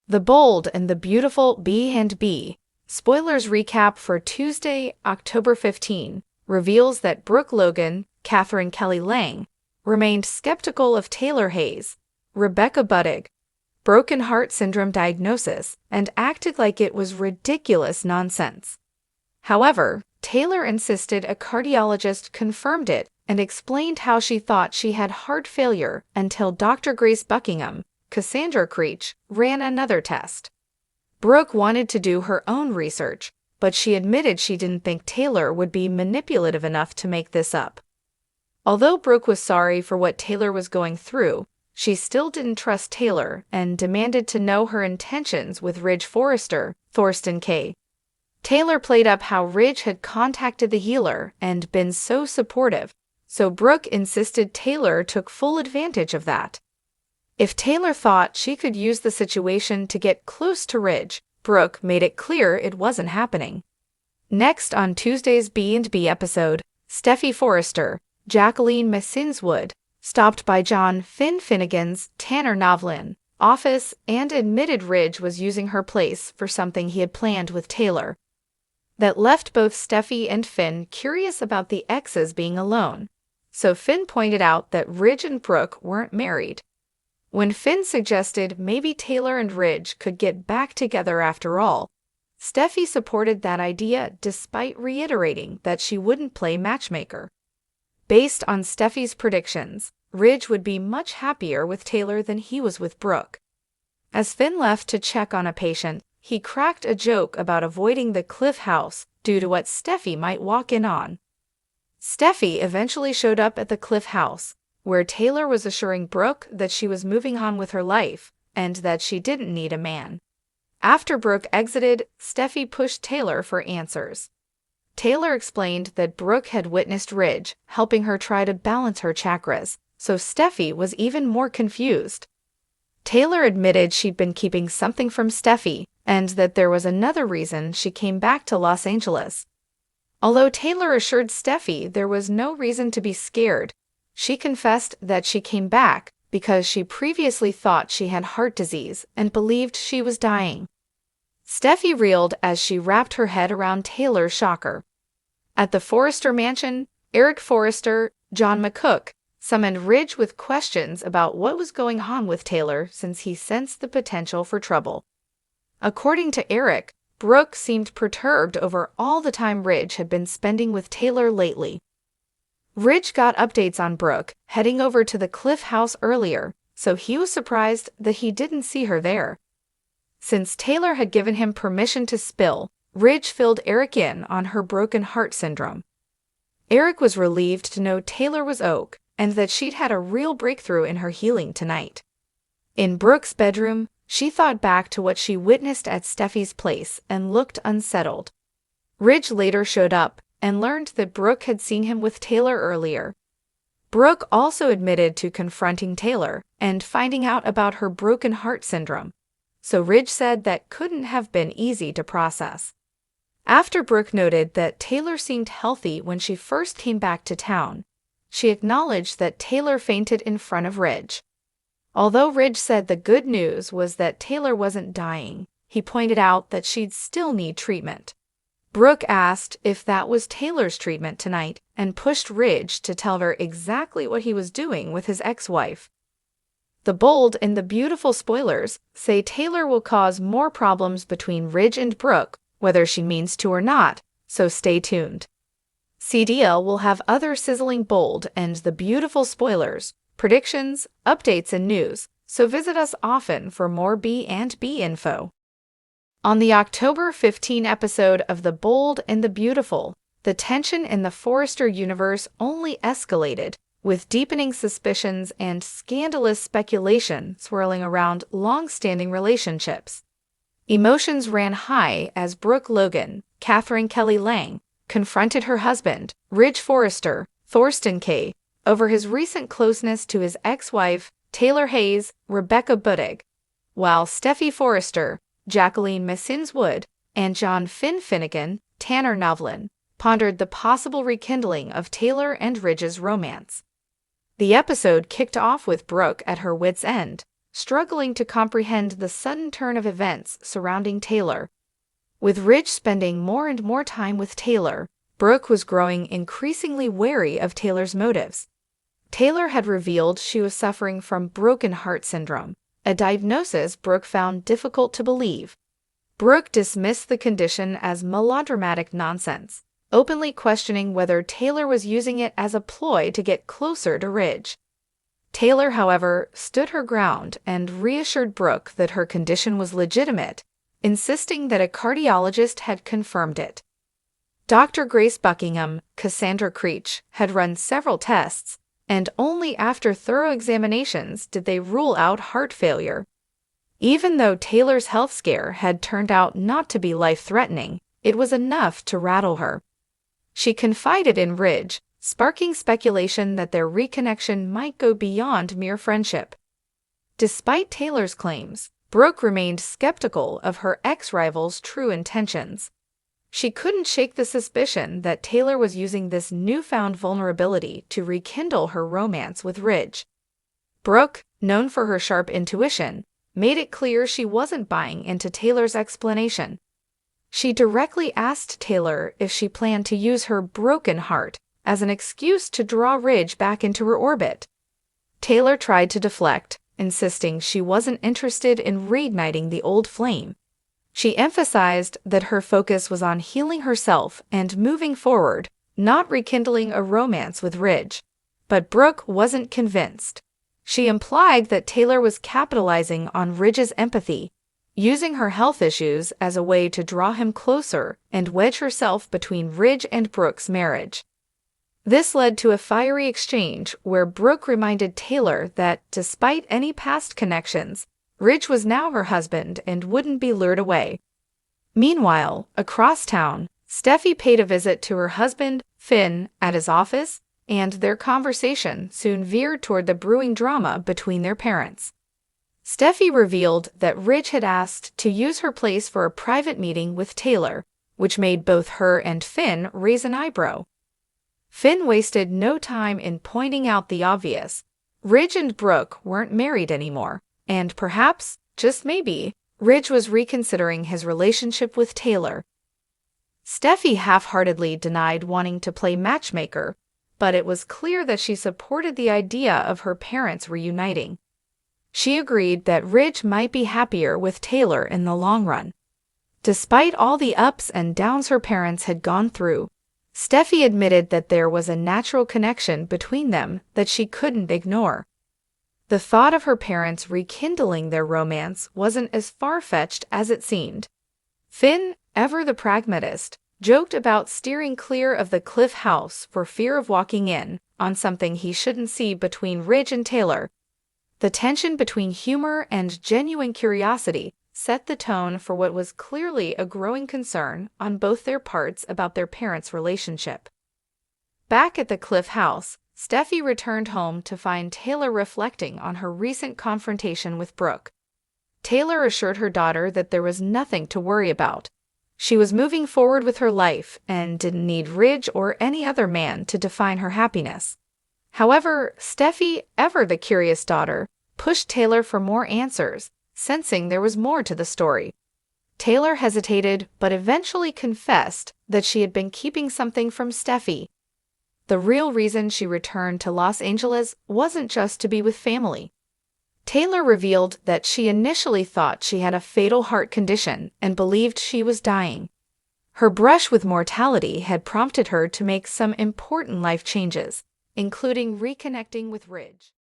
The Bold and the Beautiful B&B. Spoilers recap for Tuesday, October 15, reveals that Brooke Logan, Catherine Kelly Lang, remained skeptical of Taylor Hayes, Rebecca Budig, broken heart syndrome diagnosis, and acted like it was ridiculous nonsense. However, Taylor insisted a cardiologist confirmed it and explained how she thought she had heart failure until Dr. Grace Buckingham, Cassandra Creech, ran another test. Brooke wanted to do her own research, but she admitted she didn't think Taylor would be manipulative enough to make this up. Although Brooke was sorry for what Taylor was going through, she still didn't trust Taylor and demanded to know her intentions with Ridge Forrester, Thorsten K. Taylor played up how Ridge had contacted the healer and been so supportive, so Brooke insisted Taylor took full advantage of that. If Taylor thought she could use the situation to get close to Ridge, Brooke made it clear it wasn't happening. Next on Tuesday's B&B episode, Steffy Forrester, Jacqueline Messinswood, stopped by John Finnegan's Tanner Novlin office and admitted Ridge was using her place for something he had planned with Taylor. That left both Steffy and Finn curious about the exes being alone, so Finn pointed out that Ridge and Brooke weren't married. When Finn suggested maybe Taylor and Ridge could get back together after all, Steffy supported that idea despite reiterating that she wouldn't play matchmaker. Based on Steffy's predictions, Ridge would be much happier with Taylor than he was with Brooke. As Finn left to check on a patient, he cracked a joke about avoiding the Cliff House due to what Steffy might walk in on. Steffy eventually showed up at the Cliff House, where Taylor was assuring Brooke that she was moving on with her life and that she didn't need a man. After Brooke exited, Steffy pushed Taylor for answers. Taylor explained that Brooke had witnessed Ridge helping her try to balance her chakras, so Steffy was even more confused. Taylor admitted she'd been keeping something from Steffy and that there was another reason she came back to Los Angeles. Although Taylor assured Steffy there was no reason to be scared, she confessed that she came back because she previously thought she had heart disease and believed she was dying. Steffy reeled as she wrapped her head around Taylor's shocker. At the Forrester mansion, Eric Forrester, John McCook, summoned Ridge with questions about what was going on with Taylor since he sensed the potential for trouble. According to Eric, Brooke seemed perturbed over all the time Ridge had been spending with Taylor lately. Ridge got updates on Brooke heading over to the Cliff House earlier, so he was surprised that he didn't see her there. Since Taylor had given him permission to spill, Ridge filled Eric in on her broken heart syndrome. Eric was relieved to know Taylor was OK and that she'd had a real breakthrough in her healing tonight. In Brooke's bedroom, she thought back to what she witnessed at Steffy's place and looked unsettled. Ridge later showed up and learned that Brooke had seen him with Taylor earlier. Brooke also admitted to confronting Taylor and finding out about her broken heart syndrome, so Ridge said that couldn't have been easy to process. After Brooke noted that Taylor seemed healthy when she first came back to town, she acknowledged that Taylor fainted in front of Ridge. Although Ridge said the good news was that Taylor wasn't dying, he pointed out that she'd still need treatment. Brooke asked if that was Taylor's treatment tonight and pushed Ridge to tell her exactly what he was doing with his ex-wife. The Bold and the Beautiful spoilers say Taylor will cause more problems between Ridge and Brooke, whether she means to or not, so stay tuned. CDL will have other sizzling Bold and the Beautiful spoilers, predictions, updates, and news, so visit us often for more B&B info. On the October 15 episode of The Bold and the Beautiful, the tension in the Forrester universe only escalated, with deepening suspicions and scandalous speculation swirling around long-standing relationships. Emotions ran high as Brooke Logan, Catherine Kelly Lang, confronted her husband, Ridge Forrester, Thorsten K., over his recent closeness to his ex-wife, Taylor Hayes, Rebecca Budig, while Steffy Forrester, Jacqueline Messinswood, and John Finnegan, Tanner Novlin, pondered the possible rekindling of Taylor and Ridge's romance. The episode kicked off with Brooke at her wit's end, struggling to comprehend the sudden turn of events surrounding Taylor. With Ridge spending more and more time with Taylor, Brooke was growing increasingly wary of Taylor's motives. Taylor had revealed she was suffering from broken heart syndrome, a diagnosis Brooke found difficult to believe. Brooke dismissed the condition as melodramatic nonsense, openly questioning whether Taylor was using it as a ploy to get closer to Ridge. Taylor, however, stood her ground and reassured Brooke that her condition was legitimate, insisting that a cardiologist had confirmed it. Dr. Grace Buckingham, Cassandra Creech, had run several tests, and only after thorough examinations did they rule out heart failure. Even though Taylor's health scare had turned out not to be life-threatening, it was enough to rattle her. She confided in Ridge, sparking speculation that their reconnection might go beyond mere friendship. Despite Taylor's claims, Brooke remained skeptical of her ex-rival's true intentions. She couldn't shake the suspicion that Taylor was using this newfound vulnerability to rekindle her romance with Ridge. Brooke, known for her sharp intuition, made it clear she wasn't buying into Taylor's explanation. She directly asked Taylor if she planned to use her broken heart as an excuse to draw Ridge back into her orbit. Taylor tried to deflect, insisting she wasn't interested in reigniting the old flame. She emphasized that her focus was on healing herself and moving forward, not rekindling a romance with Ridge. But Brooke wasn't convinced. She implied that Taylor was capitalizing on Ridge's empathy, using her health issues as a way to draw him closer and wedge herself between Ridge and Brooke's marriage. This led to a fiery exchange where Brooke reminded Taylor that, despite any past connections, Ridge was now her husband and wouldn't be lured away. Meanwhile, across town, Steffy paid a visit to her husband, Finn, at his office, and their conversation soon veered toward the brewing drama between their parents. Steffy revealed that Ridge had asked to use her place for a private meeting with Taylor, which made both her and Finn raise an eyebrow. Finn wasted no time in pointing out the obvious. Ridge and Brooke weren't married anymore, and perhaps, just maybe, Ridge was reconsidering his relationship with Taylor. Steffy half-heartedly denied wanting to play matchmaker, but it was clear that she supported the idea of her parents reuniting. She agreed that Ridge might be happier with Taylor in the long run. Despite all the ups and downs her parents had gone through, Steffy admitted that there was a natural connection between them that she couldn't ignore. The thought of her parents rekindling their romance wasn't as far-fetched as it seemed. Finn, ever the pragmatist, joked about steering clear of the Cliff House for fear of walking in on something he shouldn't see between Ridge and Taylor. The tension between humor and genuine curiosity set the tone for what was clearly a growing concern on both their parts about their parents' relationship. Back at the Cliff House, Steffy returned home to find Taylor reflecting on her recent confrontation with Brooke. Taylor assured her daughter that there was nothing to worry about. She was moving forward with her life and didn't need Ridge or any other man to define her happiness. However, Steffy, ever the curious daughter, pushed Taylor for more answers, sensing there was more to the story. Taylor hesitated but eventually confessed that she had been keeping something from Steffy. The real reason she returned to Los Angeles wasn't just to be with family. Taylor revealed that she initially thought she had a fatal heart condition and believed she was dying. Her brush with mortality had prompted her to make some important life changes, including reconnecting with Ridge.